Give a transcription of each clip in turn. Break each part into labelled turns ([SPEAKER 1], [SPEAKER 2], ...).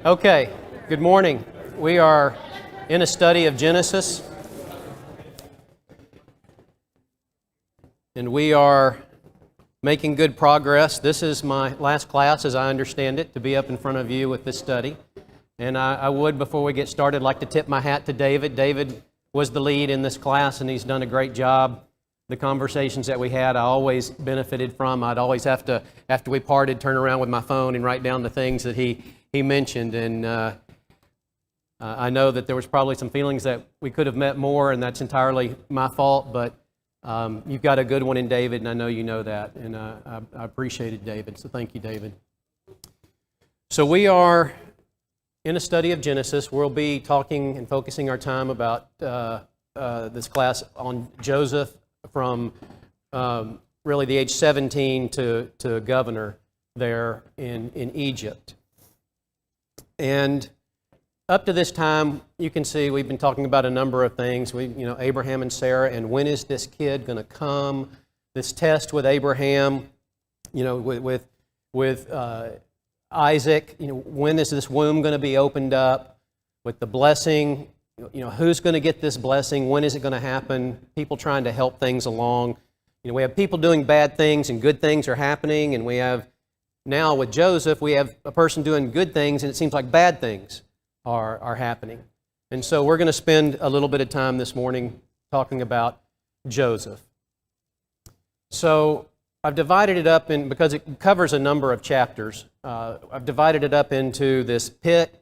[SPEAKER 1] Okay, good morning. We are in a study of Genesis, and we are making good progress. This is my last class, as I understand it, to be up in front of you with this study. And I would, before we get started, like to tip my hat to David. David was the lead in this class, and he's done a great job. The conversations that we had, I always benefited from. I'd always have to, after we parted, turn around with my phone and write down the things that he mentioned. And I know that there was probably some feelings that we could have met more, and that's entirely my fault, but you've got a good one in David, and I know you know that, and I appreciated David, so thank you, David. So we are in a study of Genesis. We'll be talking and focusing our time about this class on Joseph from really the age 17 to governor there in Egypt. And up to this time, you can see we've been talking about a number of things. Abraham and Sarah, and when is this kid going to come? This test with Abraham, with Isaac. When is this womb going to be opened up? With the blessing, who's going to get this blessing? When is it going to happen? People trying to help things along. We have people doing bad things, and good things are happening, and we have now with Joseph, we have a person doing good things, and it seems like bad things are happening. And so we're going to spend a little bit of time this morning talking about Joseph. So I've divided it up because it covers a number of chapters. I've divided it up into this pit,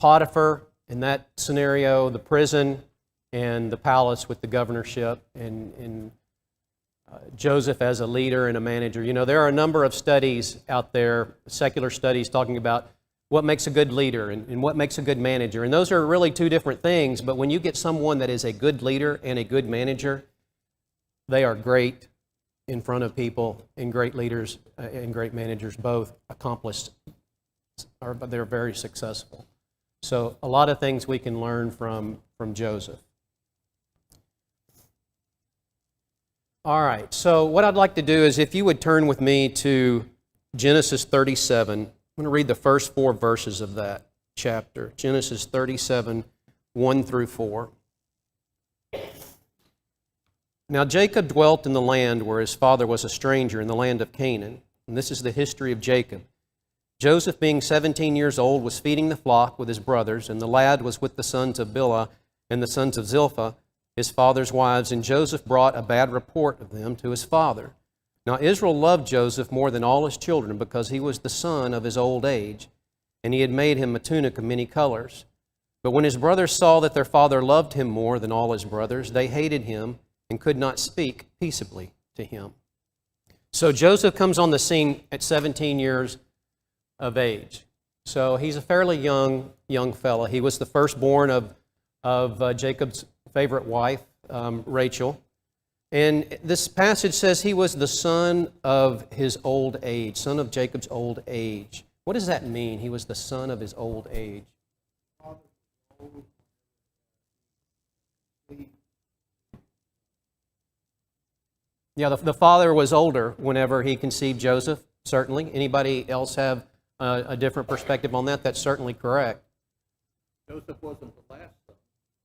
[SPEAKER 1] Potiphar, in that scenario, the prison, and the palace with the governorship, and Joseph as a leader and a manager. There are a number of studies out there, secular studies, talking about what makes a good leader and what makes a good manager. And those are really two different things, but when you get someone that is a good leader and a good manager, they are great in front of people, and great leaders and great managers both they're very successful. So a lot of things we can learn from Joseph. All right, so what I'd like to do is if you would turn with me to Genesis 37. I'm going to read the first 4 verses of that chapter. Genesis 37, 1 through 4. Now Jacob dwelt in the land where his father was a stranger, in the land of Canaan. And this is the history of Jacob. Joseph, being 17 years old, was feeding the flock with his brothers, and the lad was with the sons of Bilhah and the sons of Zilpah, his father's wives, and Joseph brought a bad report of them to his father. Now Israel loved Joseph more than all his children, because he was the son of his old age, and he had made him a tunic of many colors. But when his brothers saw that their father loved him more than all his brothers, they hated him and could not speak peaceably to him. So Joseph comes on the scene at 17 years of age. So he's a fairly young fella. He was the firstborn of Jacob's favorite wife, Rachel. And this passage says he was the son of his old age, son of Jacob's old age. What does that mean? He was the son of his old age. Yeah, the father was older whenever he conceived Joseph, certainly. Anybody else have a different perspective on that? That's certainly correct.
[SPEAKER 2] Joseph wasn't the last son.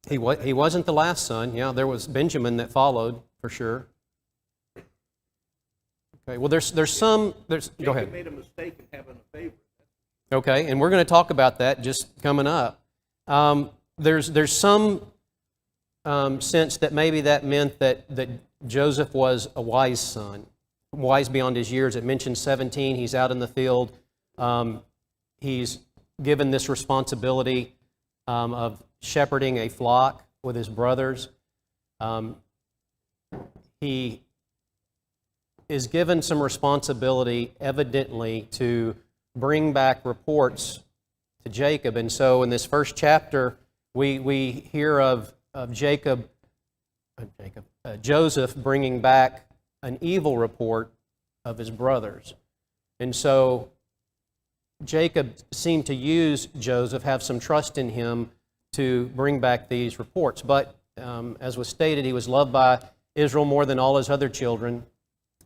[SPEAKER 1] He wasn't the last son. Yeah, there was Benjamin that followed, for sure. Okay, well, there's go ahead.
[SPEAKER 2] Jacob made a mistake in having a favorite.
[SPEAKER 1] Okay, and we're going to talk about that just coming up. There's some sense that maybe that meant that Joseph was a wise son, wise beyond his years. It mentions 17. He's out in the field. He's given this responsibility of shepherding a flock with his brothers. He is given some responsibility, evidently, to bring back reports to Jacob. And so in this first chapter, we hear of Joseph bringing back an evil report of his brothers. And so Jacob seemed to use Joseph, have some trust in him to bring back these reports. But as was stated, he was loved by Israel more than all his other children.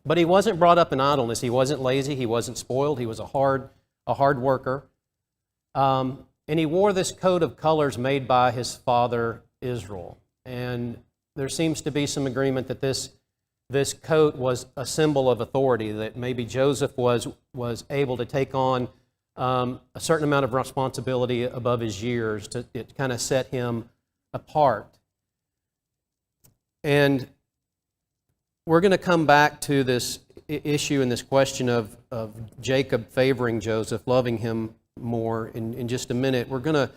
[SPEAKER 1] But he wasn't brought up in idleness. He wasn't lazy. He wasn't spoiled. He was a hard worker. And he wore this coat of colors made by his father Israel. And there seems to be some agreement that this coat was a symbol of authority, that maybe Joseph was able to take on a certain amount of responsibility above his years. It kind of set him apart. And we're going to come back to this issue and this question of Jacob favoring Joseph, loving him more in just a minute. We're going to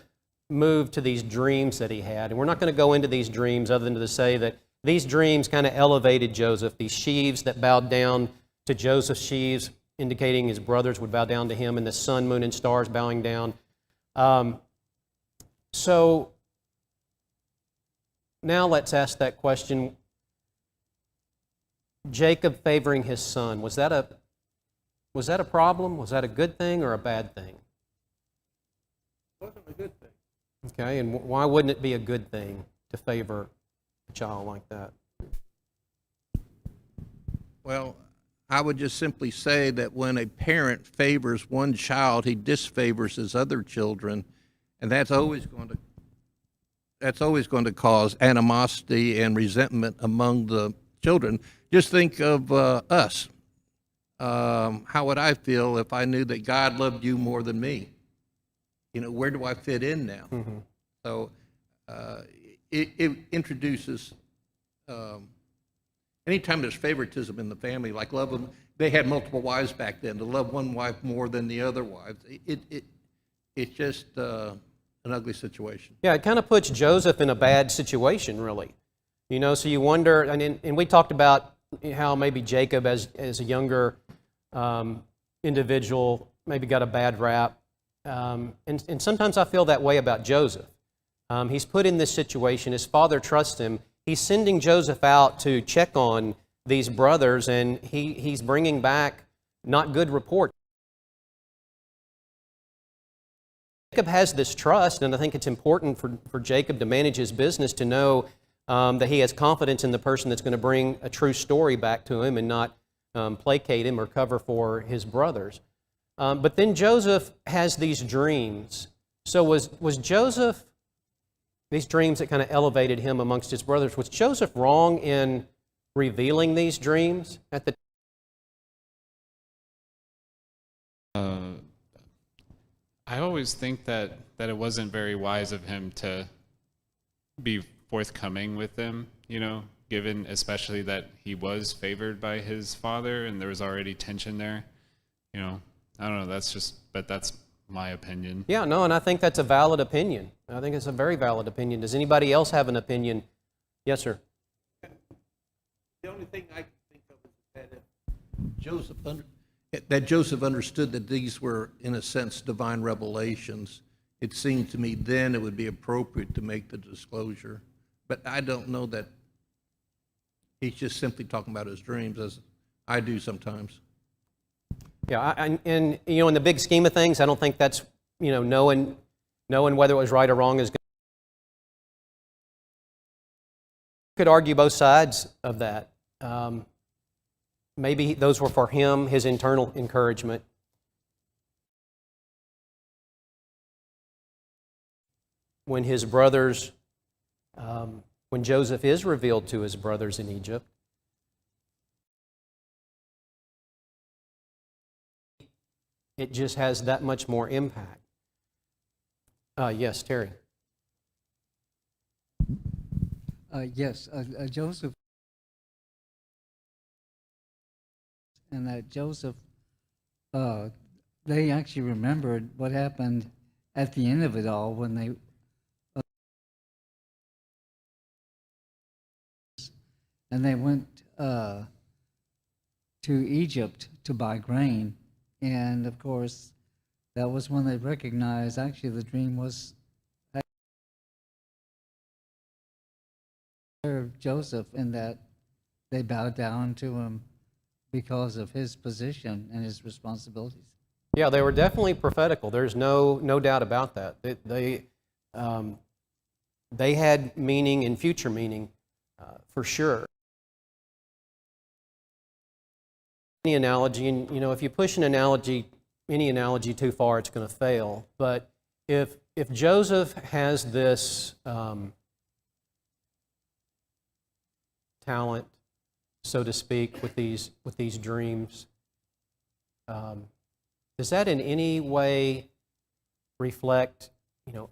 [SPEAKER 1] move to these dreams that he had. And we're not going to go into these dreams other than to say that these dreams kind of elevated Joseph. These sheaves that bowed down to Joseph's sheaves, indicating his brothers would bow down to him, and the sun, moon, and stars bowing down. So now let's ask that question. Jacob favoring his son, was that a problem? Was that a good thing or a bad thing?
[SPEAKER 2] It wasn't a good thing.
[SPEAKER 1] Okay, and why wouldn't it be a good thing to favor a child like that?
[SPEAKER 3] Well, I would just simply say that when a parent favors one child, he disfavors his other children, and that's always going to cause animosity and resentment among the children. Just think of us. How would I feel if I knew that God loved you more than me? You know, where do I fit in now?
[SPEAKER 1] Mm-hmm.
[SPEAKER 3] So it introduces, anytime there's favoritism in the family, like love them, they had multiple wives back then, to love one wife more than the other wives, it's just an ugly situation.
[SPEAKER 1] Yeah, it kind of puts Joseph in a bad situation, really. You know, so you wonder, and we talked about how maybe Jacob, as a younger individual, maybe got a bad rap. And sometimes I feel that way about Joseph. He's put in this situation. His father trusts him. He's sending Joseph out to check on these brothers, and he's bringing back not good reports. Jacob has this trust, and I think it's important for Jacob to manage his business to know that he has confidence in the person that's going to bring a true story back to him and not placate him or cover for his brothers. But then Joseph has these dreams. So was Joseph, these dreams that kind of elevated him amongst his brothers, was Joseph wrong in revealing these dreams at the
[SPEAKER 4] I always think that it wasn't very wise of him to be forthcoming with them, you know, given especially that he was favored by his father and there was already tension there. You know, I don't know, that's my opinion.
[SPEAKER 1] Yeah, no, and I think that's a valid opinion. I think it's a very valid opinion. Does anybody else have an opinion? Yes, sir.
[SPEAKER 2] The only thing I can think of is that
[SPEAKER 3] Joseph understood that these were, in a sense, divine revelations. It seemed to me then it would be appropriate to make the disclosure. But I don't know that he's just simply talking about his dreams, as I do sometimes.
[SPEAKER 1] Yeah, and you know, in the big scheme of things, I don't think that's, you know, knowing whether it was right or wrong is good. Could argue both sides of that. Maybe those were for him, his internal encouragement. When his brothers, when Joseph is revealed to his brothers in Egypt, it just has that much more impact. Yes, Terry.
[SPEAKER 5] Yes, Joseph, and that Joseph, they actually remembered what happened at the end of it all when they, and they went to Egypt to buy grain, and of course, that was when they recognized actually the dream was Joseph, in that they bowed down to him because of his position and his responsibilities.
[SPEAKER 1] Yeah, they were definitely prophetical. There's no doubt about that. They had meaning and future meaning for sure. Any analogy, and you know, if you push any analogy too far, it's going to fail. But if Joseph has this talent, so to speak, with these dreams, does that in any way reflect,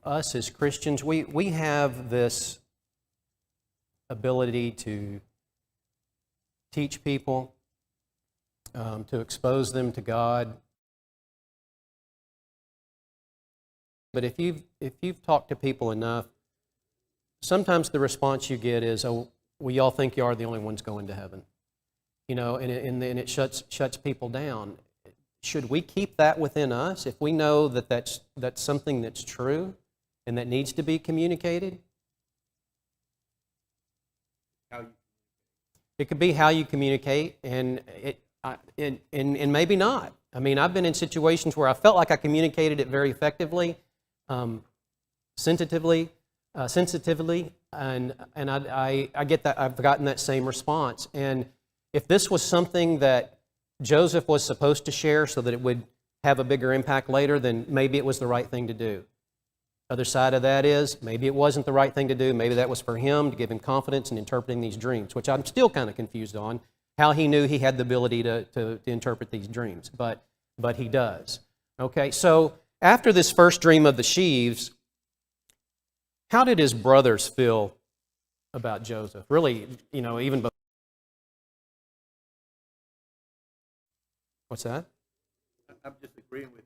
[SPEAKER 1] us as Christians? We have this ability to teach people, to expose them to God. But if you've talked to people enough, sometimes the response you get is, "Oh, well, y'all think you are the only ones going to heaven," and it shuts people down. Should we keep that within us if we know that that's something that's true and that needs to be communicated? It could be how you communicate, and and maybe not. I mean, I've been in situations where I felt like I communicated it very effectively, sensitively, and I get that. I've gotten that same response. And if this was something that Joseph was supposed to share so that it would have a bigger impact later, then maybe it was the right thing to do. Other side of that is, maybe it wasn't the right thing to do. Maybe that was for him to give him confidence in interpreting these dreams, which I'm still kind of confused on, how he knew he had the ability to interpret these dreams. But he does. Okay, so after this first dream of the sheaves, how did his brothers feel about Joseph? Really, even before. What's that?
[SPEAKER 3] I'm just agreeing with you.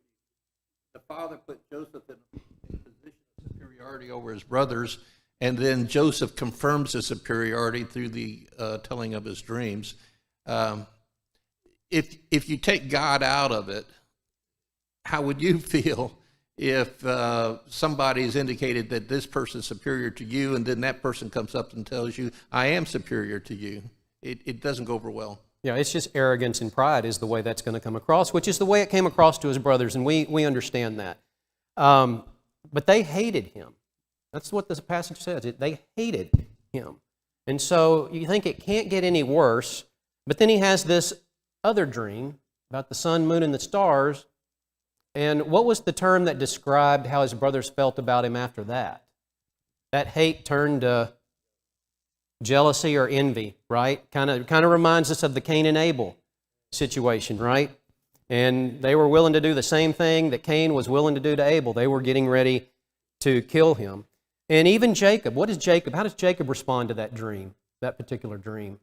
[SPEAKER 3] The father put Joseph in a position of superiority over his brothers, and then Joseph confirms his superiority through the telling of his dreams. If you take God out of it, how would you feel if somebody's indicated that this person's superior to you, and then that person comes up and tells you, "I am superior to you"? It doesn't go over well.
[SPEAKER 1] Yeah, it's just arrogance and pride is the way that's going to come across, which is the way it came across to his brothers, and we understand that. But they hated him. That's what this passage says. They hated him. And so you think it can't get any worse, but then he has this other dream about the sun, moon, and the stars. And what was the term that described how his brothers felt about him after that? That hate turned to jealousy or envy, right? Kind of reminds us of the Cain and Abel situation, right? And they were willing to do the same thing that Cain was willing to do to Abel. They were getting ready to kill him. And even Jacob, how does Jacob respond to that dream, that particular dream?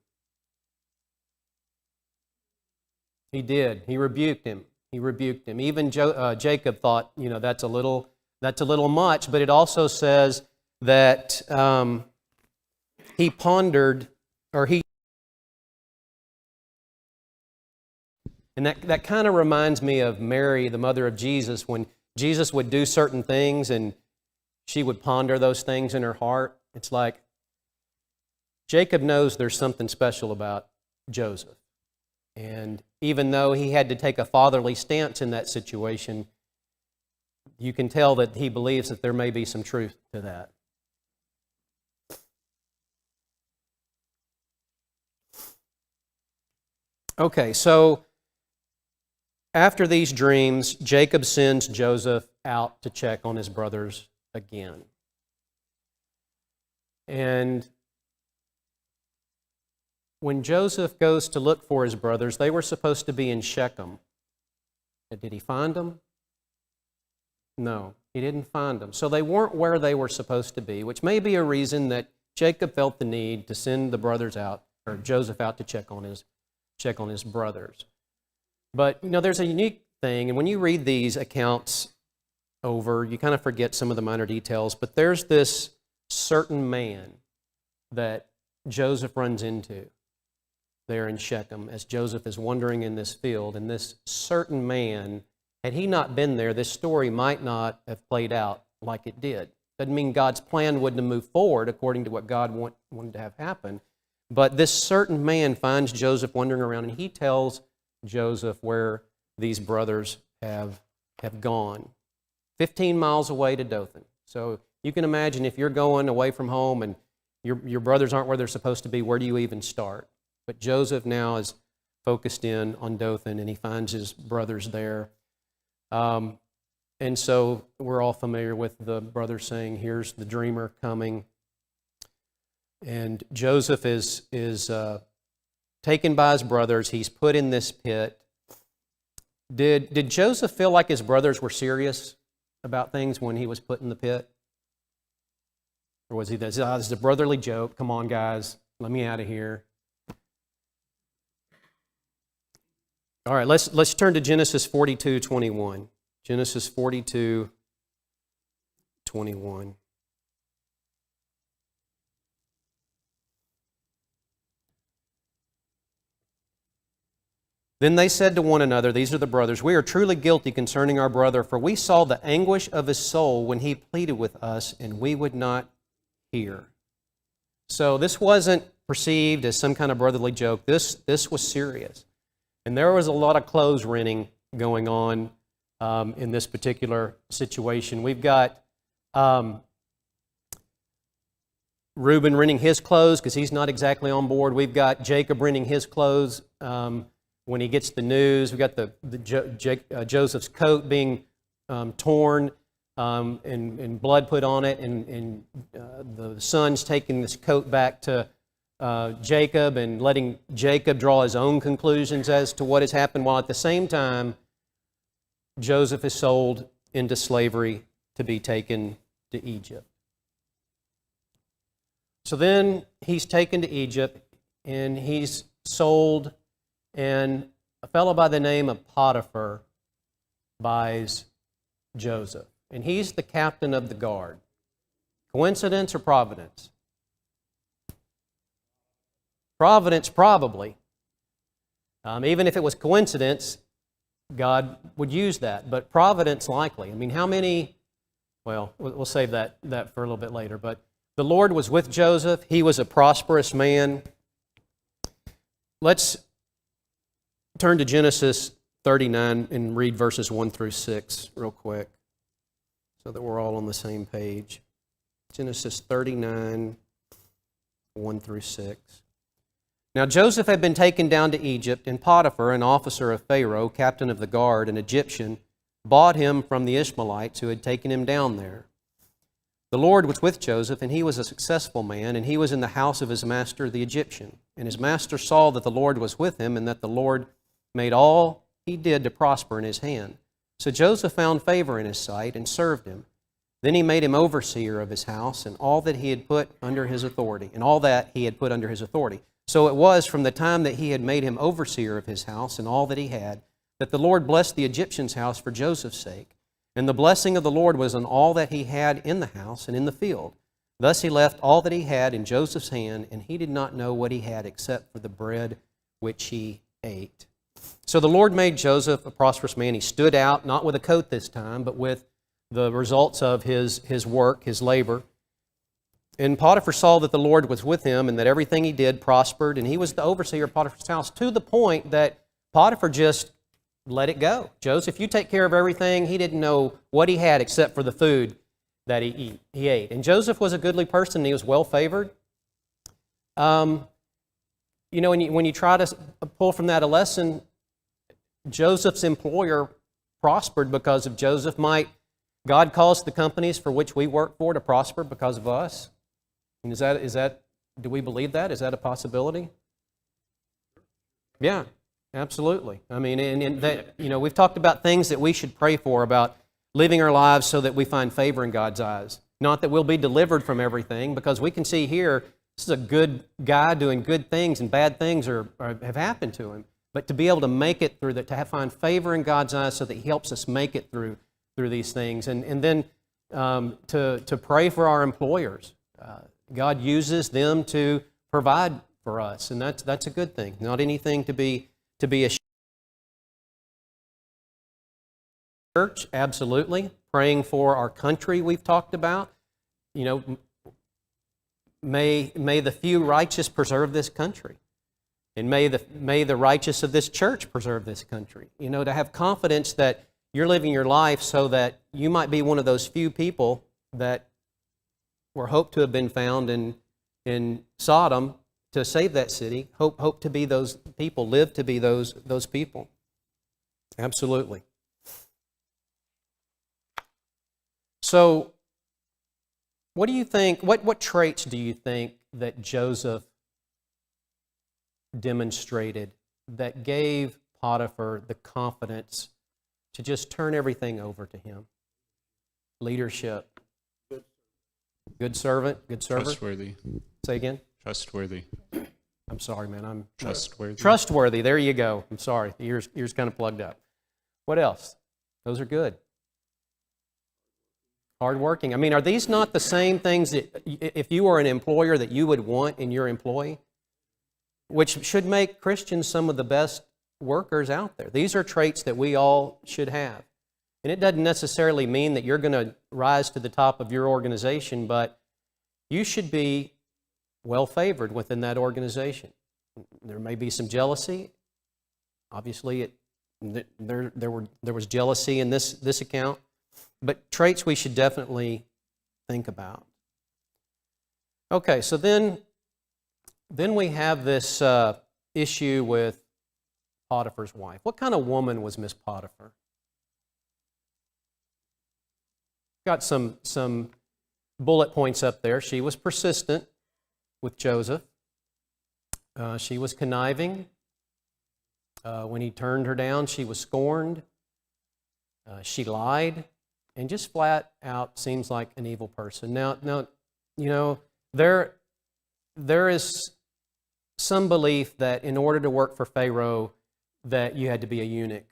[SPEAKER 1] He did. He rebuked him. Even Jacob thought, that's a little much, but it also says that he pondered, and that kind of reminds me of Mary, the mother of Jesus, when Jesus would do certain things and she would ponder those things in her heart. It's like Jacob knows there's something special about Joseph. And even though he had to take a fatherly stance in that situation, you can tell that he believes that there may be some truth to that. Okay, so after these dreams, Jacob sends Joseph out to check on his brothers again. And when Joseph goes to look for his brothers, they were supposed to be in Shechem. Did he find them? No, he didn't find them. So they weren't where they were supposed to be, which may be a reason that Jacob felt the need to send the brothers out, or Joseph out to check on his brothers. But, there's a unique thing, and when you read these accounts over, you kind of forget some of the minor details, but there's this certain man that Joseph runs into there in Shechem as Joseph is wandering in this field, and this certain man, had he not been there, this story might not have played out like it did. Doesn't mean God's plan wouldn't have moved forward according to what God wanted to have happen. But this certain man finds Joseph wandering around, and he tells Joseph where these brothers have gone. 15 miles away to Dothan. So you can imagine if you're going away from home and your brothers aren't where they're supposed to be, where do you even start? But Joseph now is focused in on Dothan, and he finds his brothers there. And And so we're all familiar with the brother saying, here's the dreamer coming. And Joseph is taken by his brothers. He's put in this pit. Did Joseph feel like his brothers were serious about things when he was put in the pit? Or was he, this is a brotherly joke, come on guys, let me out of here. All right, let's turn to Genesis 42:21. Genesis 42:21. Then they said to one another, these are the brothers, we are truly guilty concerning our brother, for we saw the anguish of his soul when he pleaded with us, and we would not hear. So this wasn't perceived as some kind of brotherly joke. This was serious. And there was a lot of clothes renting going on in this particular situation. We've got Reuben renting his clothes because he's not exactly on board. We've got Jacob renting his clothes when he gets the news. We've got Joseph's coat being torn and blood put on it, and the son's taking this coat back to Jacob and letting Jacob draw his own conclusions as to what has happened, while at the same time Joseph is sold into slavery to be taken to Egypt. So then he's taken to Egypt and he's sold, and a fellow by the name of Potiphar buys Joseph. And he's the captain of the guard. Coincidence or providence? Providence, probably. Even if it was coincidence, God would use that. But providence, likely. I mean, how many... Well, we'll save that for a little bit later. But the Lord was with Joseph. He was a prosperous man. Let's turn to Genesis 39 and read verses 1 through 6 real quick so that we're all on the same page. Genesis 39, 1 through 6. Now Joseph had been taken down to Egypt, and Potiphar, an officer of Pharaoh, captain of the guard, an Egyptian, bought him from the Ishmaelites who had taken him down there. The Lord was with Joseph, and he was a successful man, and he was in the house of his master, the Egyptian. And his master saw that the Lord was with him, and that the Lord made all he did to prosper in his hand. So Joseph found favor in his sight and served him. Then he made him overseer of his house and all that he had put under his authority. So it was from the time that he had made him overseer of his house and all that he had, that the Lord blessed the Egyptian's house for Joseph's sake. And the blessing of the Lord was on all that he had in the house and in the field. Thus he left all that he had in Joseph's hand, and he did not know what he had except for the bread which he ate. So the Lord made Joseph a prosperous man. He stood out, not with a coat this time, but with the results of his work, his labor. And Potiphar saw that the Lord was with him and that everything he did prospered, and he was the overseer of Potiphar's house, to the point that Potiphar just let it go. Joseph, you take care of everything. He didn't know what he had except for the food that he ate. And Joseph was a goodly person, and he was well favored. You know, when you try to pull from that a lesson, Joseph's employer prospered because of Joseph. Might God cause the companies for which we work for to prosper because of us? And is that do we believe that? Is that a possibility? Yeah, absolutely. I mean, and that, you know, we've talked about things that we should pray for, about living our lives so that we find favor in God's eyes. Not that we'll be delivered from everything, because we can see here, this is a good guy doing good things, and bad things have happened to him. But to be able to make it through that, to find favor in God's eyes so that He helps us make it through these things. And then to pray for our employers. God uses them to provide for us, and that's a good thing. Not anything to be ashamed. Church, absolutely. Praying for our country, we've talked about. You know, may the few righteous preserve this country. And may the righteous of this church preserve this country. You know, to have confidence that you're living your life so that you might be one of those few people that were hoped to have been found in Sodom to save that city. Hope to be those people, live to be those people. Absolutely. So, what do you think, what traits do you think that Joseph demonstrated that gave Potiphar the confidence to just turn everything over to him? Leadership. Good servant, good server.
[SPEAKER 4] Trustworthy.
[SPEAKER 1] Say again?
[SPEAKER 4] Trustworthy.
[SPEAKER 1] I'm sorry, man. I'm
[SPEAKER 4] Trustworthy.
[SPEAKER 1] trustworthy. There you go. I'm sorry. The ears kind of plugged up. What else? Those are good. Hardworking. I mean, are these not the same things that if you were an employer that you would want in your employee? Which should make Christians some of the best workers out there. These are traits that we all should have. And it doesn't necessarily mean that you're going to rise to the top of your organization, but you should be well favored within that organization. There may be some jealousy. Obviously, there was jealousy in this account, but traits we should definitely think about. Okay, so then we have this issue with Potiphar's wife. What kind of woman was Miss Potiphar? Got some bullet points up there. She was persistent with Joseph. She was conniving. When he turned her down, she was scorned. She lied, and just flat out seems like an evil person. Now, you know, there is some belief that in order to work for Pharaoh, that you had to be a eunuch.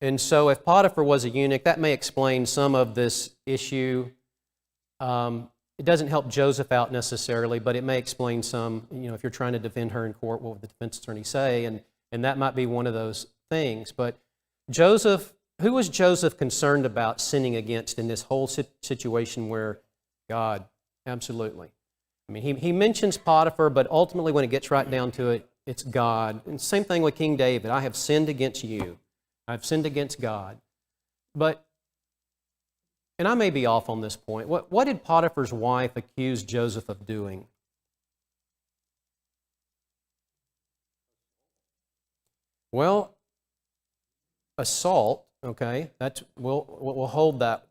[SPEAKER 1] And so if Potiphar was a eunuch, that may explain some of this issue. It doesn't help Joseph out necessarily, but it may explain some, you know, if you're trying to defend her in court, what would the defense attorney say? And that might be one of those things. But Joseph, who was Joseph concerned about sinning against in this whole situation where God, absolutely. I mean, he mentions Potiphar, but ultimately when it gets right down to it, it's God. And same thing with King David. I have sinned against you. I've sinned against God. But, and I may be off on this point, what did Potiphar's wife accuse Joseph of doing? Well, assault, okay, we'll hold that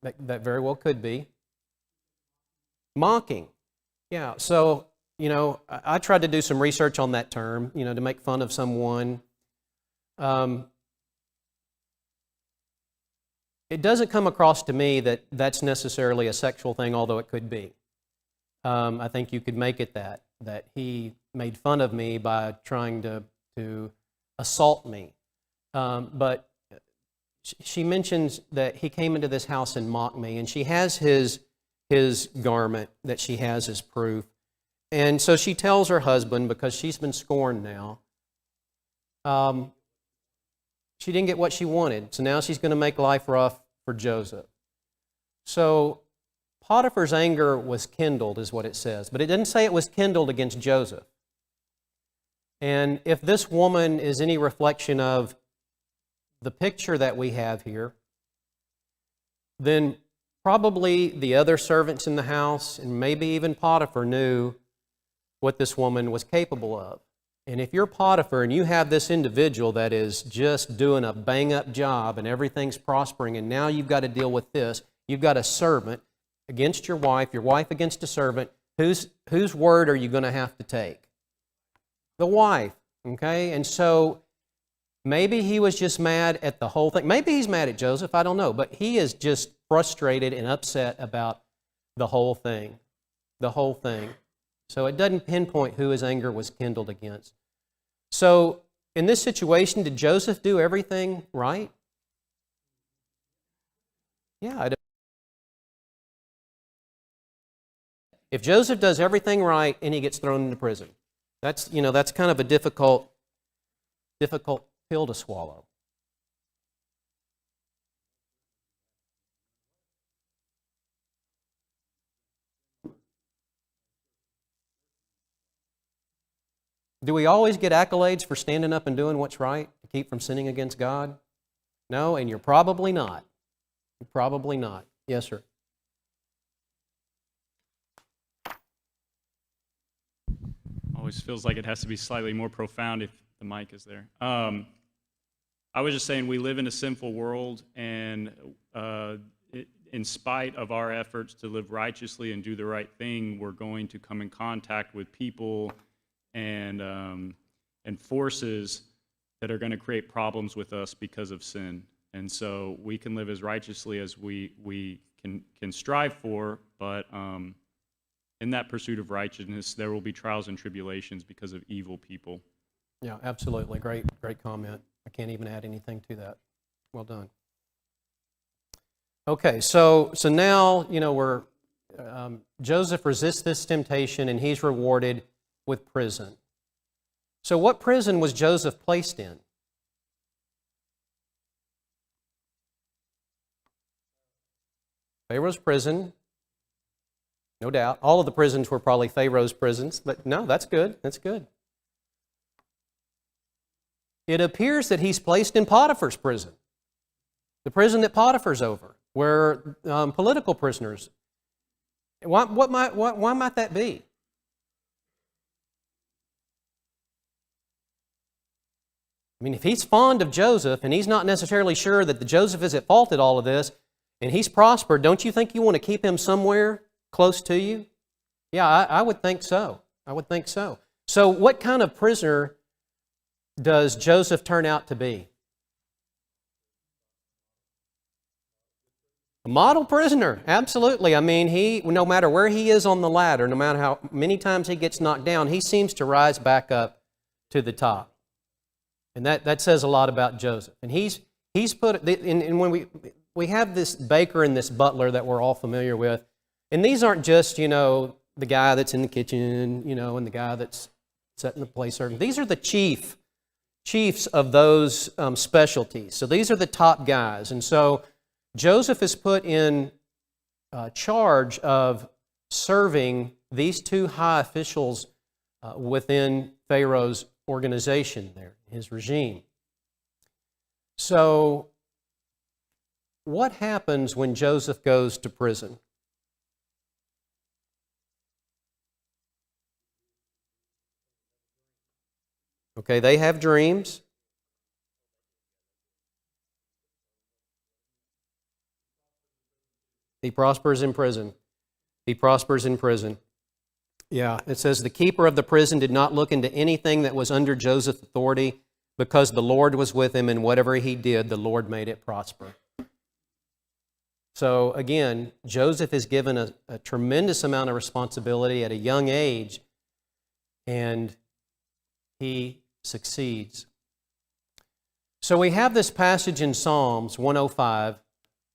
[SPEAKER 1] very well could be. Mocking. Yeah, so, you know, I tried to do some research on that term, you know, to make fun of someone. It doesn't come across to me that that's necessarily a sexual thing, although it could be. I think you could make it that he made fun of me by trying to assault me. But she mentions that he came into this house and mocked me, and she has his garment that she has as proof. And so she tells her husband, because she's been scorned now, she didn't get what she wanted, so now she's going to make life rough for Joseph. So Potiphar's anger was kindled, is what it says, but it didn't say it was kindled against Joseph. And if this woman is any reflection of the picture that we have here, then probably the other servants in the house, and maybe even Potiphar, knew what this woman was capable of. And if you're Potiphar and you have this individual that is just doing a bang-up job and everything's prospering, and now you've got to deal with this, you've got a servant against your wife against a servant, whose word are you going to have to take? The wife, okay? And so maybe he was just mad at the whole thing. Maybe he's mad at Joseph, I don't know. But he is just frustrated and upset about the whole thing. The whole thing. So it doesn't pinpoint who his anger was kindled against. So in this situation, did Joseph do everything right? Yeah. If Joseph does everything right and he gets thrown into prison, that's kind of a difficult pill to swallow. Do we always get accolades for standing up and doing what's right to keep from sinning against God? No, and you're probably not. You're probably not. Yes, sir.
[SPEAKER 6] Always feels like it has to be slightly more profound if the mic is there. I was just saying we live in a sinful world, and in spite of our efforts to live righteously and do the right thing, we're going to come in contact with people and forces that are going to create problems with us because of sin. And so we can live as righteously as we can strive for, but in that pursuit of righteousness, there will be trials and tribulations because of evil people.
[SPEAKER 1] Yeah, absolutely. Great comment. I can't even add anything to that. Well done. Okay, so now, we're Joseph resists this temptation and he's rewarded with prison. So what prison was Joseph placed in? Pharaoh's prison, no doubt. All of the prisons were probably Pharaoh's prisons, but no, that's good. That's good. It appears that he's placed in Potiphar's prison, the prison that Potiphar's over, where political prisoners. Why might that be? I mean, if he's fond of Joseph and he's not necessarily sure that Joseph is at fault at all of this, and he's prospered, don't you think you want to keep him somewhere close to you? Yeah, I would think so. I would think so. So what kind of prisoner does Joseph turn out to be? A model prisoner, absolutely. I mean, no matter where he is on the ladder, no matter how many times he gets knocked down, he seems to rise back up to the top. And that says a lot about Joseph. And he's put, and when we have this baker and this butler that we're all familiar with, and these aren't just, the guy that's in the kitchen, and the guy that's setting the place serving. These are the chiefs of those specialties. So these are the top guys. And so Joseph is put in charge of serving these two high officials within Pharaoh's organization there, his regime. So what happens when Joseph goes to prison? Okay, they have dreams. He prospers in prison. He prospers in prison. Yeah, it says, the keeper of the prison did not look into anything that was under Joseph's authority, because the Lord was with him, and whatever he did, the Lord made it prosper. So again, Joseph is given a tremendous amount of responsibility at a young age, and he succeeds. So we have this passage in Psalms 105.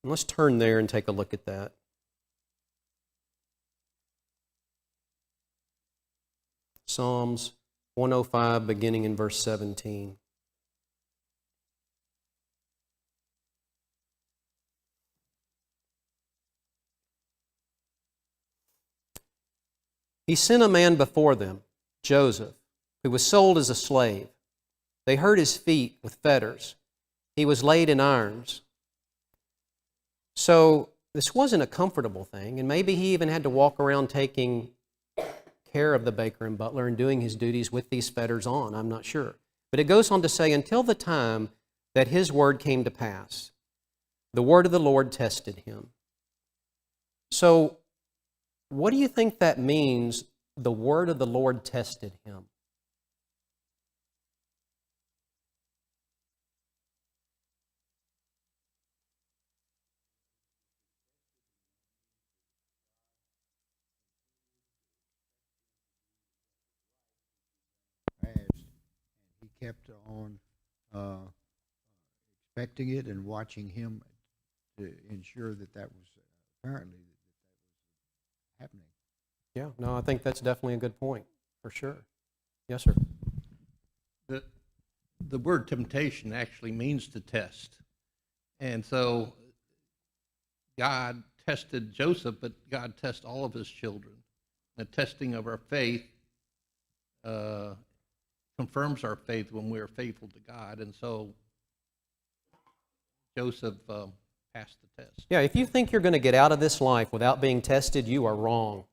[SPEAKER 1] And let's turn there and take a look at that. Psalms 105, beginning in verse 17. He sent a man before them, Joseph, who was sold as a slave. They hurt his feet with fetters. He was laid in irons. So this wasn't a comfortable thing, and maybe he even had to walk around taking care of the baker and butler and doing his duties with these fetters on. I'm not sure. But it goes on to say, until the time that his word came to pass, the word of the Lord tested him. So what do you think that means, the word of the Lord tested him?
[SPEAKER 7] He kept on expecting it and watching him to ensure that was apparently that was happening.
[SPEAKER 1] Yeah, no, I think that's definitely a good point, for sure. Yes, sir.
[SPEAKER 3] The word temptation actually means to test. And so God tested Joseph, but God tests all of his children. The testing of our faith confirms our faith when we are faithful to God. And so Joseph passed the test.
[SPEAKER 1] Yeah, if you think you're going to get out of this life without being tested, you are wrong.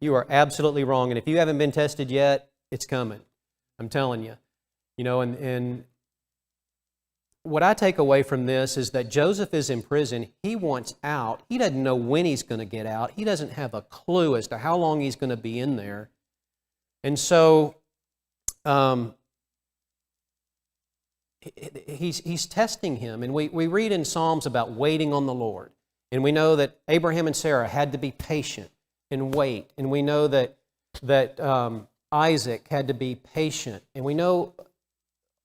[SPEAKER 1] You are absolutely wrong. And if you haven't been tested yet, it's coming. I'm telling you. And what I take away from this is that Joseph is in prison. He wants out. He doesn't know when he's going to get out. He doesn't have a clue as to how long he's going to be in there. And so he's testing him. And we read in Psalms about waiting on the Lord. And we know that Abraham and Sarah had to be patient and wait. And we know that Isaac had to be patient. And we know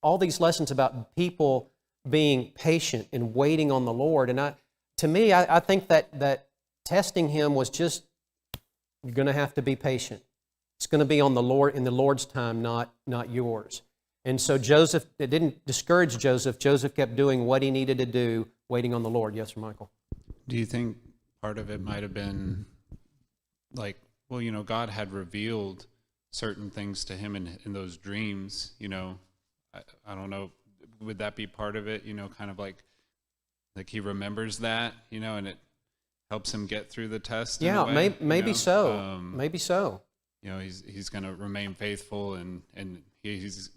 [SPEAKER 1] all these lessons about people being patient and waiting on the Lord. And to me, I think that testing him was just, you're going to have to be patient. It's going to be on the Lord, in the Lord's time, not yours. And so Joseph, it didn't discourage Joseph. Joseph kept doing what he needed to do, waiting on the Lord. Yes, sir, Michael?
[SPEAKER 4] Do you think part of it might have been like, well, God had revealed certain things to him in those dreams, I don't know, would that be part of it, kind of like he remembers that, and it helps him get through the test?
[SPEAKER 1] Yeah,
[SPEAKER 4] in a way,
[SPEAKER 1] maybe so. Maybe so.
[SPEAKER 4] He's going to remain faithful, and he's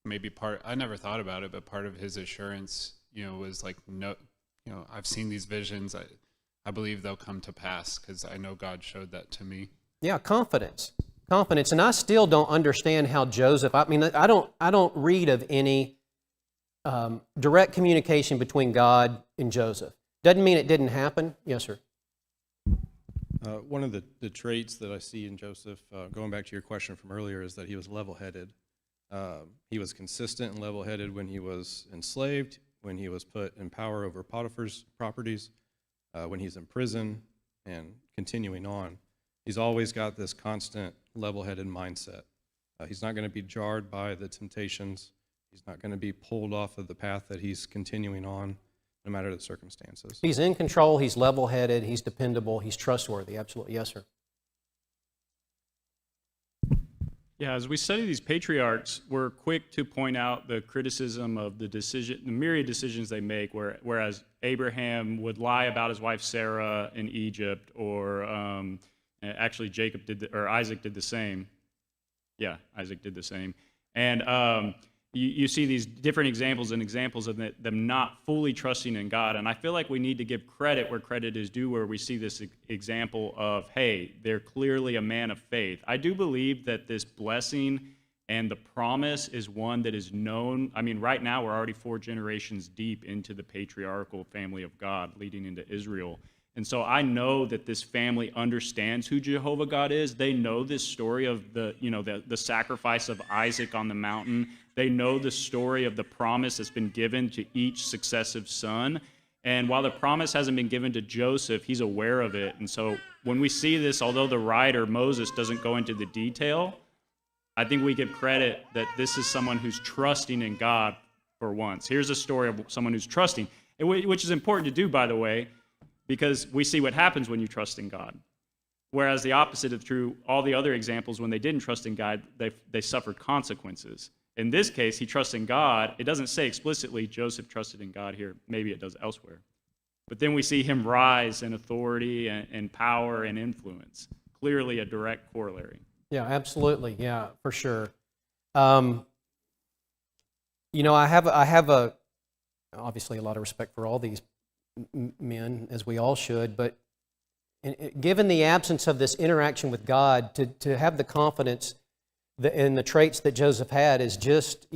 [SPEAKER 4] maybe part, I never thought about it, but part of his assurance, was like, no, I've seen these visions. I believe they'll come to pass because I know God showed that to me.
[SPEAKER 1] Yeah, confidence. And I still don't understand how Joseph, I don't read of any direct communication between God and Joseph. Doesn't mean it didn't happen. Yes, sir.
[SPEAKER 8] One of the traits that I see in Joseph, going back to your question from earlier, is that he was level-headed. He was consistent and level-headed when he was enslaved, when he was put in power over Potiphar's properties, when he's in prison, and continuing on. He's always got this constant level-headed mindset. He's not going to be jarred by the temptations. He's not going to be pulled off of the path that he's continuing on, no matter the circumstances.
[SPEAKER 1] He's in control, he's level-headed, he's dependable, he's trustworthy. Absolutely. Yes, sir.
[SPEAKER 6] Yeah, as we study these patriarchs, we're quick to point out the criticism of the myriad decisions they make, whereas Abraham would lie about his wife Sarah in Egypt, or actually Isaac did the same. Yeah, Isaac did the same. And you see these different examples of them not fully trusting in God. And I feel like we need to give credit where credit is due, where we see this example of, hey, they're clearly a man of faith. I do believe that this blessing and the promise is one that is known. I mean, right now we're already 4 generations deep into the patriarchal family of God leading into Israel. And so I know that this family understands who Jehovah God is. They know this story of the sacrifice of Isaac on the mountain. They know the story of the promise that's been given to each successive son. And while the promise hasn't been given to Joseph, he's aware of it. And so when we see this, although the writer, Moses, doesn't go into the detail, I think we give credit that this is someone who's trusting in God for once. Here's a story of someone who's trusting, which is important to do, by the way, because we see what happens when you trust in God. Whereas the opposite is true, all the other examples, when they didn't trust in God, they suffered consequences. In this case, he trusts in God. It doesn't say explicitly Joseph trusted in God here. Maybe it does elsewhere. But then we see him rise in authority and power and influence. Clearly a direct corollary.
[SPEAKER 1] Yeah, absolutely. Yeah, for sure. I have obviously a lot of respect for all these men, as we all should, but given the absence of this interaction with God, to have the confidence and the traits that Joseph had is just,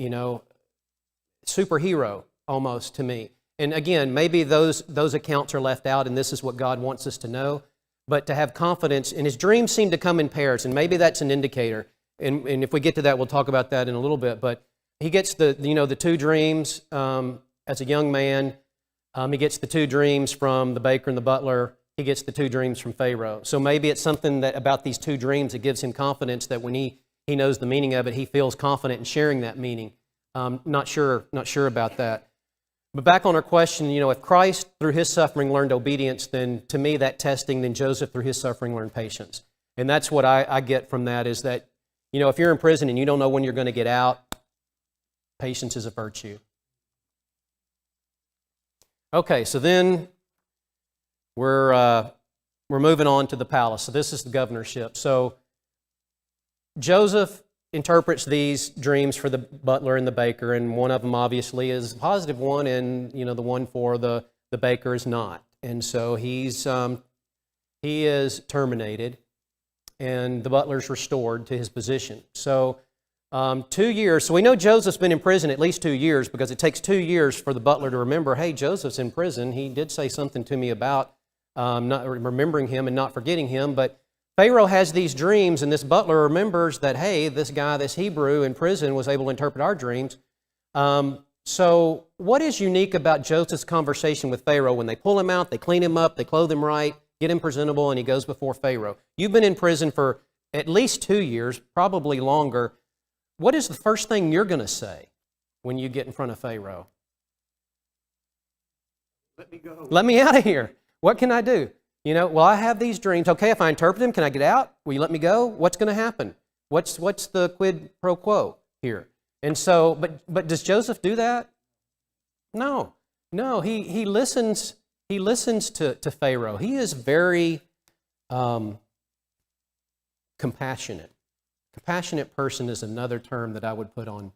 [SPEAKER 1] superhero almost to me. And again, maybe those accounts are left out, and this is what God wants us to know. But to have confidence, and his dreams seem to come in pairs, and maybe that's an indicator. And if we get to that, we'll talk about that in a little bit. But he gets the 2 dreams as a young man. He gets the 2 dreams from the baker and the butler. He gets the 2 dreams from Pharaoh. So maybe it's something that about these 2 dreams that gives him confidence that when he knows the meaning of it, he feels confident in sharing that meaning. Not sure about that. But back on our question, if Christ through his suffering learned obedience, then to me that testing, then Joseph through his suffering learned patience. And that's what I get from that is that, if you're in prison and you don't know when you're going to get out, patience is a virtue. Okay, so then we're moving on to the palace. So this is the governorship. So Joseph interprets these dreams for the butler and the baker, and one of them obviously is a positive one, and the one for the baker is not. And so he is terminated, and the butler's restored to his position. So 2 years. So we know Joseph's been in prison at least 2 years, because it takes 2 years for the butler to remember, hey, Joseph's in prison. He did say something to me about not remembering him and not forgetting him. But Pharaoh has these dreams, and this butler remembers that, hey, this guy, this Hebrew in prison, was able to interpret our dreams. So what is unique about Joseph's conversation with Pharaoh? When they pull him out, they clean him up, they clothe him right, get him presentable, and he goes before Pharaoh. You've been in prison for at least 2 years, probably longer. What is the first thing you're going to say when you get in front of Pharaoh?
[SPEAKER 2] Let me go.
[SPEAKER 1] Let me out of here. What can I do? Well, I have these dreams. Okay, if I interpret them, can I get out? Will you let me go? What's going to happen? What's the quid pro quo here? And so, but does Joseph do that? No. He listens. He listens to Pharaoh. He is very compassionate. Compassionate person is another term that I would put on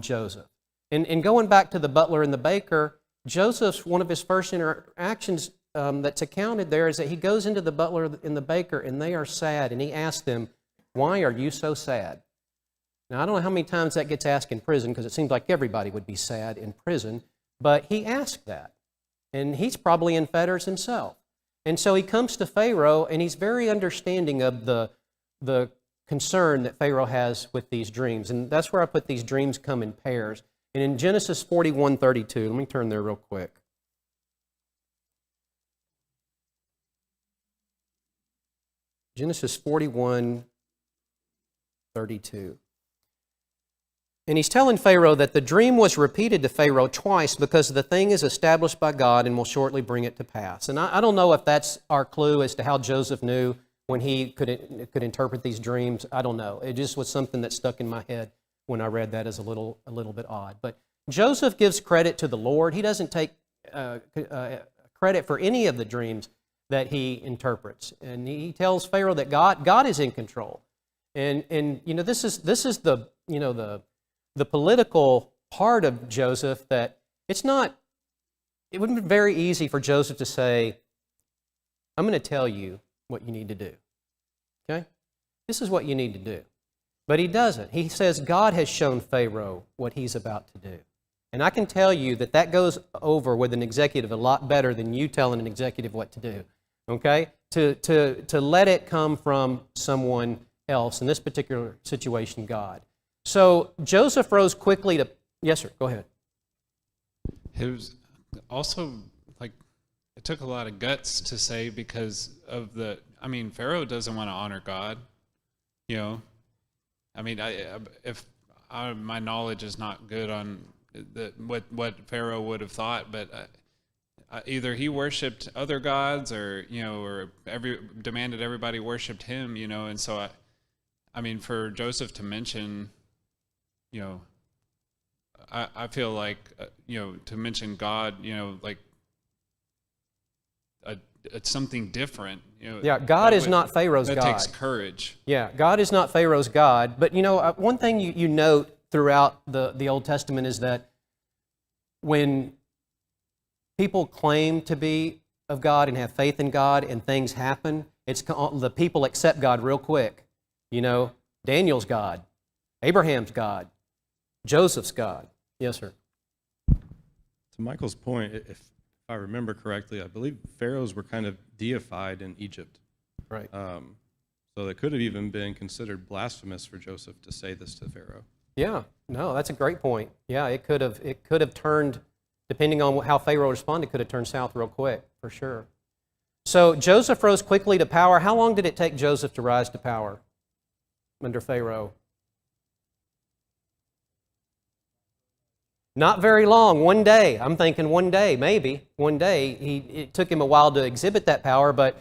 [SPEAKER 1] Joseph. And going back to the butler and the baker, Joseph's one of his first interactions that's accounted there is that he goes into the butler and the baker, and they are sad, and he asks them, "Why are you so sad?" Now, I don't know how many times that gets asked in prison, because it seems like everybody would be sad in prison, but he asked that, and he's probably in fetters himself. And so he comes to Pharaoh, and he's very understanding of the concern that Pharaoh has with these dreams, and that's where I put these dreams come in pairs. And in Genesis 41:32, let me turn there real quick. Genesis 41:32. And he's telling Pharaoh that the dream was repeated to Pharaoh twice because the thing is established by God and will shortly bring it to pass. And I don't know if that's our clue as to how Joseph knew when he could interpret these dreams. I don't know. It just was something that stuck in my head when I read that as a little bit odd. But Joseph gives credit to the Lord. He doesn't take credit for any of the dreams that he interprets, and he tells Pharaoh that God is in control. And this is the political part of Joseph, that it wouldn't be very easy for Joseph to say, "I'm going to tell you what you need to do. Okay? This is what you need to do." But he doesn't. He says God has shown Pharaoh what he's about to do. And I can tell you that goes over with an executive a lot better than you telling an executive what to do. Okay? To let it come from someone else, in this particular situation, God. So Joseph rose quickly to... Yes, sir. Go ahead.
[SPEAKER 4] It was also like, it took a lot of guts to say, because of Pharaoh doesn't want to honor God. My knowledge is not good on what Pharaoh would have thought, but either he worshipped other gods, or demanded everybody worshipped him, and so for Joseph to mention, I feel like to mention God, it's something different.
[SPEAKER 1] God is not Pharaoh's God.
[SPEAKER 4] That takes courage.
[SPEAKER 1] Yeah, God is not Pharaoh's God. But one thing you note throughout the Old Testament is that when people claim to be of God and have faith in God and things happen, the people accept God real quick. Daniel's God, Abraham's God, Joseph's God. Yes, sir.
[SPEAKER 8] To Michael's point, if I remember correctly, I believe pharaohs were kind of deified in Egypt.
[SPEAKER 1] Right.
[SPEAKER 8] So it could have even been considered blasphemous for Joseph to say this to Pharaoh.
[SPEAKER 1] Yeah, no, that's a great point. Yeah, it could have turned, depending on how Pharaoh responded, could have turned south real quick, for sure. So Joseph rose quickly to power. How long did it take Joseph to rise to power under Pharaoh? Not very long. One day. I'm thinking one day, maybe. One day. It took him a while to exhibit that power, but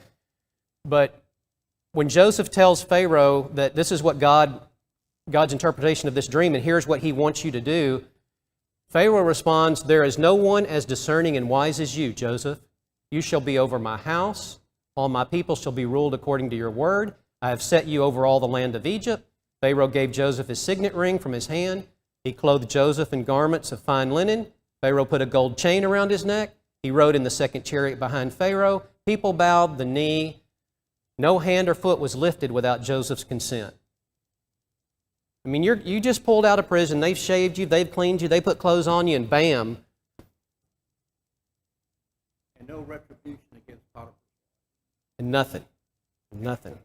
[SPEAKER 1] when Joseph tells Pharaoh that this is what God's interpretation of this dream, and here's what he wants you to do, Pharaoh responds, "There is no one as discerning and wise as you, Joseph. You shall be over my house. All my people shall be ruled according to your word. I have set you over all the land of Egypt. Pharaoh gave Joseph his signet ring from his hand. He clothed Joseph in garments of fine linen. Pharaoh put a gold chain around his neck. He rode in the second chariot behind Pharaoh. People bowed the knee. No hand or foot was lifted without Joseph's consent. I mean, you just pulled out of prison. They've shaved you. They've cleaned you. They put clothes on you, and bam.
[SPEAKER 2] And no retribution against Potiphar.
[SPEAKER 1] And nothing. Nothing.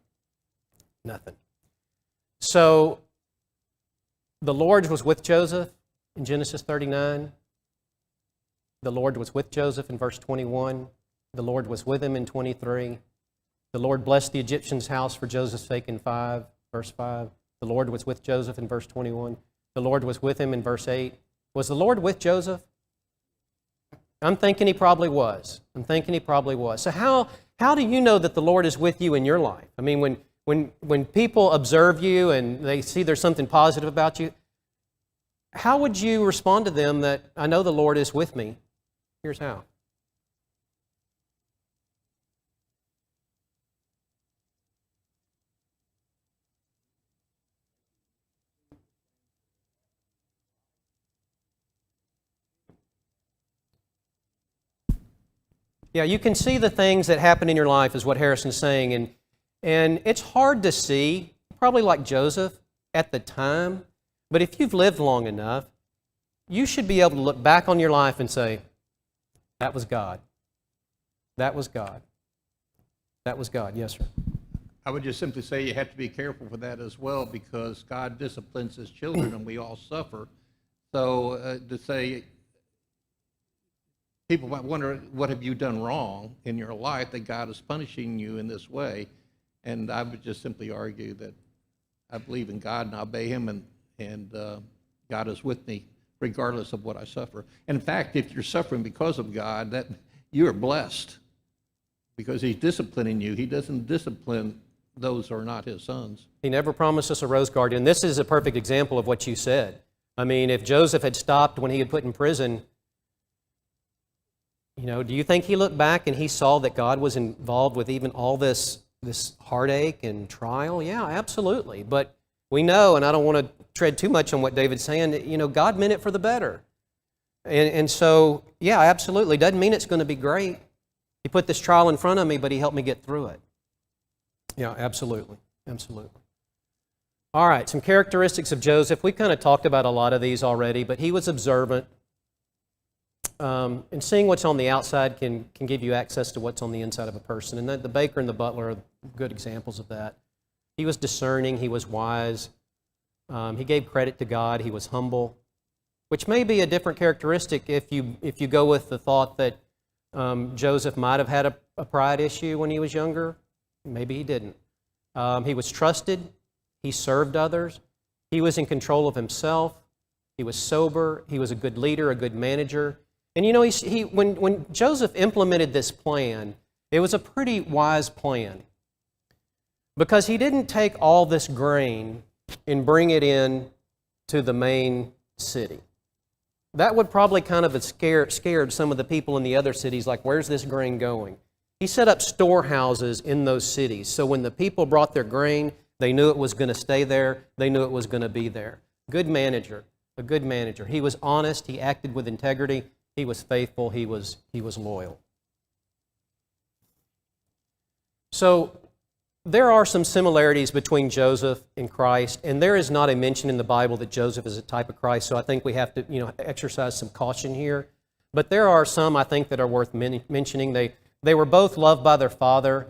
[SPEAKER 1] Nothing. So, the Lord was with Joseph in Genesis 39. The Lord was with Joseph in verse 21. The Lord was with him in 23. The Lord blessed the Egyptian's house for Joseph's sake in verse 5. The Lord was with Joseph in verse 21. The Lord was with him in verse 8. Was the Lord with Joseph? I'm thinking he probably was. So how do you know that the Lord is with you in your life? I mean, when people observe you and they see there's something positive about you, how would you respond to them that, I know the Lord is with me? Here's how. Yeah, you can see the things that happen in your life, is what Harrison's saying, and it's hard to see, probably like Joseph at the time, but if you've lived long enough, you should be able to look back on your life and say, that was God. That was God. That was God. Yes, sir.
[SPEAKER 3] I would just simply say you have to be careful for that as well, because God disciplines His children and we all suffer. So to say, people might wonder, what have you done wrong in your life that God is punishing you in this way? And I would just simply argue that I believe in God and I obey Him, and God is with me regardless of what I suffer. And in fact, if you're suffering because of God, that you are blessed, because He's disciplining you. He doesn't discipline those who are not His sons.
[SPEAKER 1] He never promised us a rose garden. And this is a perfect example of what you said. I mean, if Joseph had stopped when he had put in prison, do you think he looked back and he saw that God was involved with even all this heartache and trial? Yeah, absolutely. But we know, and I don't want to tread too much on what David's saying, God meant it for the better. And so, yeah, absolutely. Doesn't mean it's going to be great. He put this trial in front of me, but He helped me get through it. Yeah, absolutely. Absolutely. All right, some characteristics of Joseph. We've kind of talked about a lot of these already, but he was observant. And seeing what's on the outside can give you access to what's on the inside of a person. And the baker and the butler are good examples of that. He was discerning. He was wise. He gave credit to God. He was humble, which may be a different characteristic if you go with the thought that Joseph might have had a pride issue when he was younger. Maybe he didn't. He was trusted. He served others. He was in control of himself. He was sober. He was a good leader, a good manager. And when Joseph implemented this plan, it was a pretty wise plan, because he didn't take all this grain and bring it in to the main city. That would probably kind of have scared some of the people in the other cities, like, where's this grain going? He set up storehouses in those cities, so when the people brought their grain, they knew it was going to stay there. They knew it was going to be there. Good manager, a good manager. He was honest. He acted with integrity. He was faithful. He was loyal. So there are some similarities between Joseph and Christ, and there is not a mention in the Bible that Joseph is a type of Christ, so I think we have to exercise some caution here. But there are some, I think, that are worth mentioning. They were both loved by their father.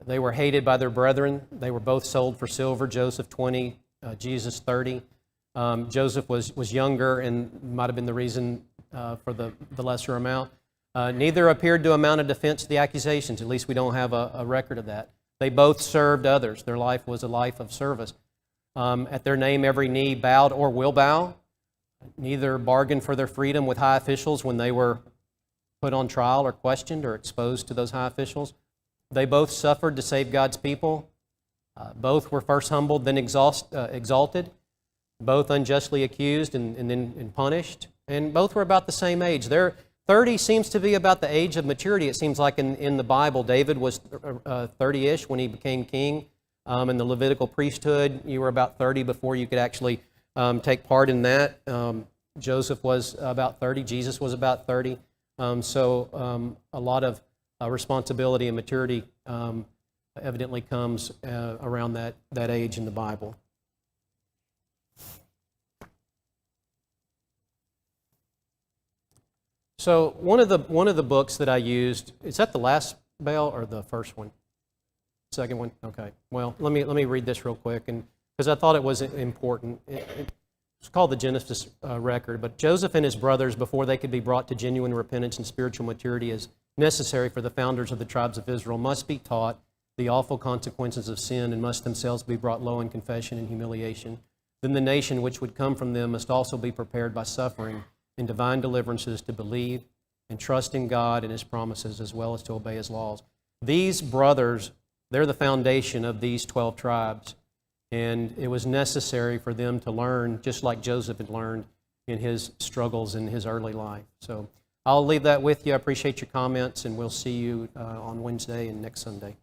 [SPEAKER 1] They were hated by their brethren. They were both sold for silver, Joseph 20, Jesus 30. Joseph was younger and might have been the reason for the lesser amount. Neither appeared to amount a defense to the accusations. At least we don't have a record of that. They both served others. Their life was a life of service. At their name, every knee bowed or will bow. Neither bargained for their freedom with high officials when they were put on trial or questioned or exposed to those high officials. They both suffered to save God's people. Both were first humbled, then exalted. Both unjustly accused and then punished. And both were about the same age. Their 30 seems to be about the age of maturity. It seems like in the Bible, David was 30-ish when he became king. In the Levitical priesthood, you were about 30 before you could actually take part in that. Joseph was about 30. Jesus was about 30. So a lot of responsibility and maturity evidently comes around that age in the Bible. So one of the books that I used, is that the last bell or the first one? Second one? Okay. Well, let me read this real quick, and because I thought it was important. It's called the Genesis record. But Joseph and his brothers, before they could be brought to genuine repentance and spiritual maturity as necessary for the founders of the tribes of Israel, must be taught the awful consequences of sin and must themselves be brought low in confession and humiliation. Then the nation which would come from them must also be prepared by suffering and divine deliverances to believe and trust in God and His promises as well as to obey His laws. These brothers, they're the foundation of these 12 tribes. And it was necessary for them to learn, just like Joseph had learned in his struggles in his early life. So I'll leave that with you. I appreciate your comments, and we'll see you on Wednesday and next Sunday.